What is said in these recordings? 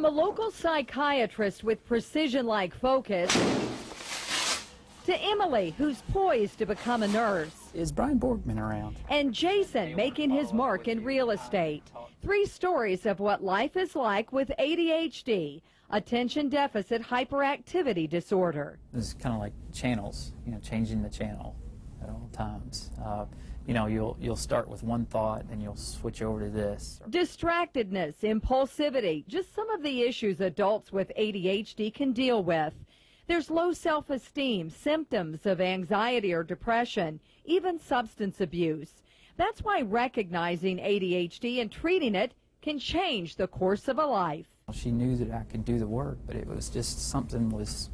From a local psychiatrist with precision-like focus to Emily, who's poised to become a nurse. Is Brian Borgman around? And Jason making his mark in real estate. 3 stories of what life is like with ADHD, attention deficit hyperactivity disorder. This is kind of like channels, changing the channel at all times. You'll start with one thought and you'll switch over to this. Distractedness, impulsivity, just some of the issues adults with ADHD can deal with. There's low self-esteem, symptoms of anxiety or depression, even substance abuse. That's why recognizing ADHD and treating it can change the course of a life. She knew that I could do the work, but it was just something was,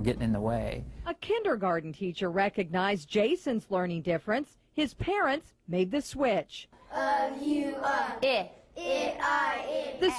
getting in the way. A kindergarten teacher recognized Jason's learning difference. His parents made the switch. The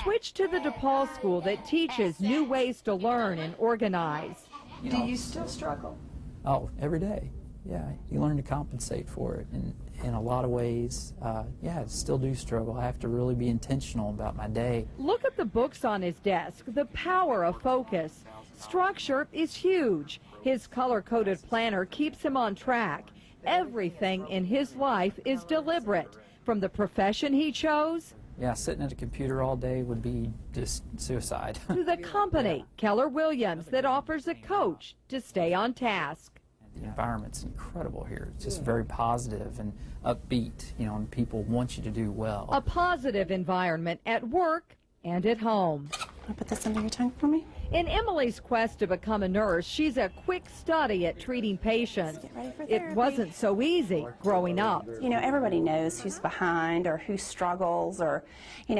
switch to the DePaul school that teaches new ways to learn and organize. Do you still struggle? Oh, every day. Yeah, you learn to compensate for it, and in a lot of ways, I still do struggle. I have to really be intentional about my day. Look at the books on his desk, the power of focus. Structure is huge. His color-coded planner keeps him on track. Everything in his life is deliberate, from the profession he chose. Yeah, sitting at a computer all day would be just suicide. To the company, Keller Williams, that offers a coach to stay on task. The environment's incredible here. It's just very positive and upbeat, and people want you to do well. A positive environment at work and at home. I'll put this under your tongue for me. In Emily's quest to become a nurse, she's a quick study at treating patients. Get ready for It therapy. wasn't so easy growing up. Everybody knows who's behind or who struggles or,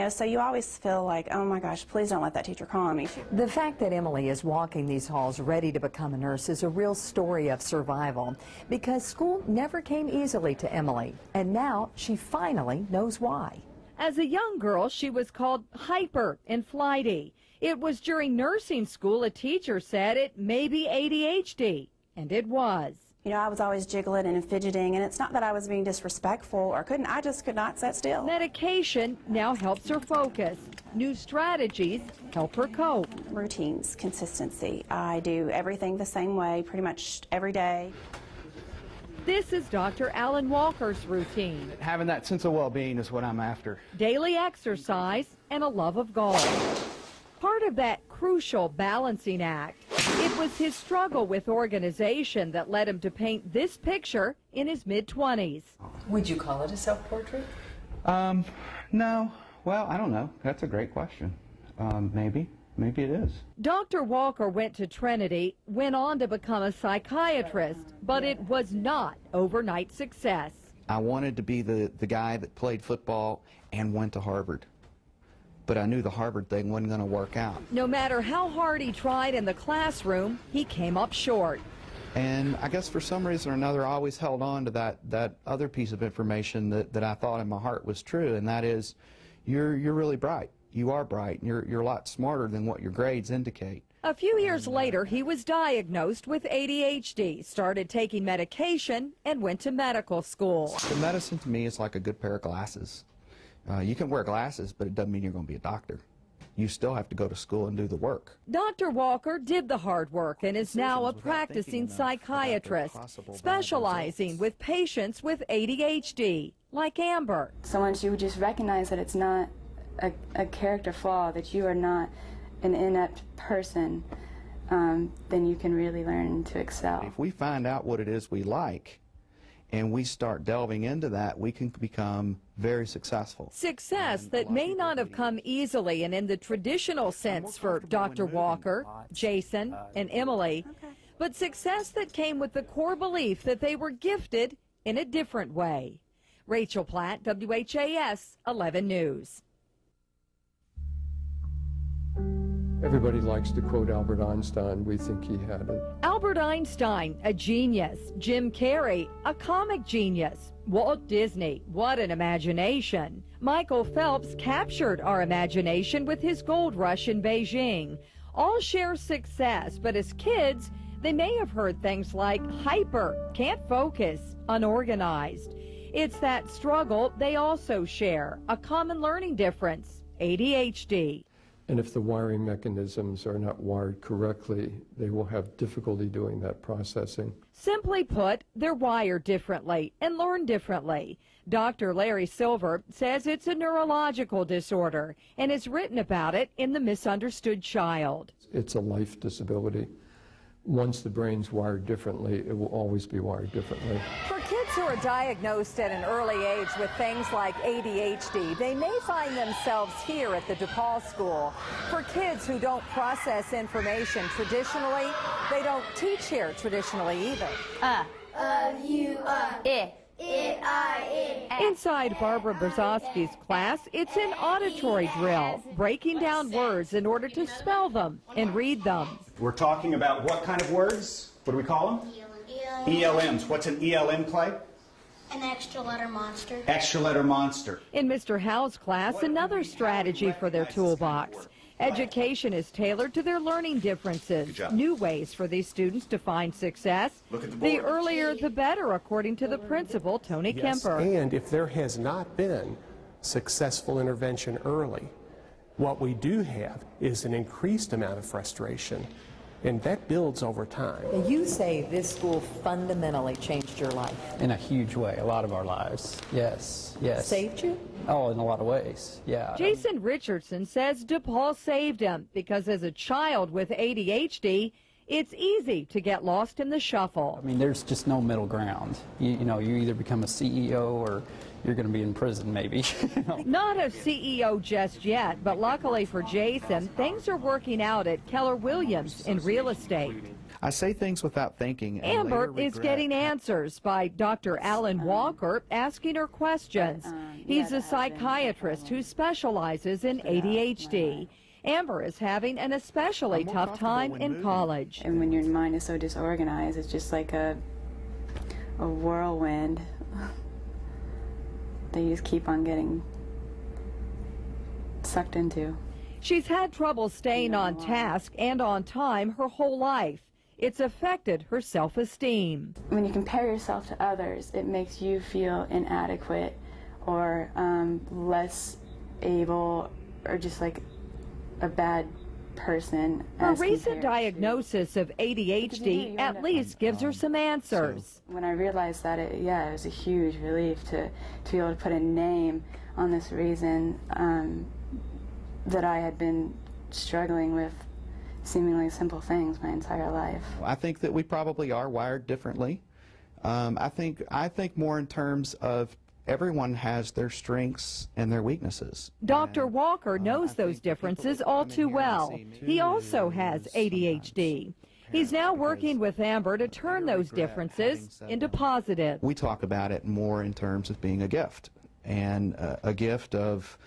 so you always feel like, oh my gosh, please don't let that teacher call on me. The fact that Emily is walking these halls ready to become a nurse is a real story of survival, because school never came easily to Emily, and now she finally knows why. As a young girl, she was called hyper and flighty. It was during nursing school a teacher said it may be ADHD, and it was. I was always jiggling and fidgeting, and it's not that I was being disrespectful or I just could not sit still. Medication now helps her focus. New strategies help her cope. Routines, consistency. I do everything the same way pretty much every day. This is Dr. Alan Walker's routine. Having that sense of well-being is what I'm after. Daily exercise and a love of golf. Part of that crucial balancing act. It was his struggle with organization that led him to paint this picture in his mid-20s. Would you call it a self-portrait? No. Well, I don't know. That's a great question. Maybe. Maybe it is. Dr. Walker went to Trinity, went on to become a psychiatrist, but it was not overnight success. I wanted to be the guy that played football and went to Harvard. But I knew the Harvard thing wasn't going to work out. No matter how hard he tried in the classroom, he came up short. And I guess for some reason or another, I always held on to that other piece of information that I thought in my heart was true, and that is, you're really bright. You are bright, and you're a lot smarter than what your grades indicate. A few years later, he was diagnosed with ADHD, started taking medication, and went to medical school. The medicine to me is like a good pair of glasses. You can wear glasses, but it doesn't mean you're going to be a doctor. You still have to go to school and do the work. Dr. Walker did the hard work and is now a practicing psychiatrist, specializing with patients with ADHD, like Amber. So once you just recognize that it's not a character flaw, that you are not an inept person, then you can really learn to excel. If we find out what it is we like and we start delving into that, we can become very successful. Success that may not have come easily and in the traditional sense for Dr. Walker, Jason, and Emily, but success that came with the core belief that they were gifted in a different way. Rachel Platt, WHAS 11 News. Everybody likes to quote Albert Einstein. We think he had it. Albert Einstein, a genius. Jim Carrey, a comic genius. Walt Disney, what an imagination. Michael Phelps captured our imagination with his gold rush in Beijing. All share success, but as kids, they may have heard things like hyper, can't focus, unorganized. It's that struggle they also share, a common learning difference, ADHD. And if the wiring mechanisms are not wired correctly, they will have difficulty doing that processing. Simply put, they're wired differently and learn differently. Dr. Larry Silver says it's a neurological disorder and has written about it in The Misunderstood Child. It's a life disability. Once the brain's wired differently, it will always be wired differently. For kids who are diagnosed at an early age with things like ADHD, they may find themselves here at the DePaul School. For kids who don't process information traditionally, they don't teach here traditionally either. Inside Barbara Brzozowski's class, it's an auditory drill, breaking down words in order to spell them and read them. We're talking about what kind of words? What do we call them? ELMs. What's an ELM, Clay? An extra letter monster. Extra letter monster. In Mr. Howe's class, another strategy for their toolbox. Education is tailored to their learning differences. New ways for these students to find success. The earlier, the better, according to the principal, Tony Kemper. And if there has not been successful intervention early, what we do have is an increased amount of frustration, and that builds over time. You say this school fundamentally changed your life. In a huge way, a lot of our lives. Yes, yes. Saved you? Oh, in a lot of ways, yeah. Jason Richardson says DePaul saved him because as a child with ADHD, it's easy to get lost in the shuffle. I mean, there's just no middle ground. You know, you either become a CEO or you're going to be in prison, maybe. Not a CEO just yet, but luckily for Jason, things are working out at Keller Williams in real estate. I say things without thinking. And Amber later is regret. getting answers by Dr. Alan Walker asking her questions. He's a psychiatrist who specializes in ADHD. Amber is having an especially tough time in college. And when your mind is so disorganized, it's just like a whirlwind that you just keep on getting sucked into. She's had trouble staying on task and on time her whole life. It's affected her self-esteem. When you compare yourself to others, it makes you feel inadequate or less able or just like a bad person. Her recent diagnosis of ADHD at least gives her some answers. When I realized that, it was a huge relief to be able to put a name on this reason that I had been struggling with seemingly simple things my entire life. I think that we probably are wired differently. I think more in terms of everyone has their strengths and their weaknesses. Dr. Walker knows those differences all too well. He also has ADHD. He's now working with Amber to turn those differences into positive. We talk about it more in terms of being a gift, and a gift of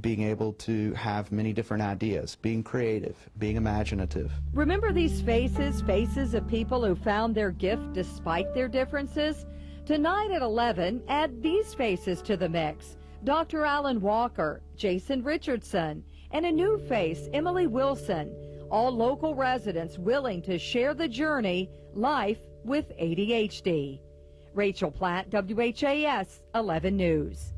being able to have many different ideas, being creative, being imaginative. Remember these faces of people who found their gift despite their differences? Tonight at 11, add these faces to the mix. Dr. Alan Walker, Jason Richardson, and a new face, Emily Wilson, all local residents willing to share the journey, life with ADHD. Rachel Platt, WHAS 11 News.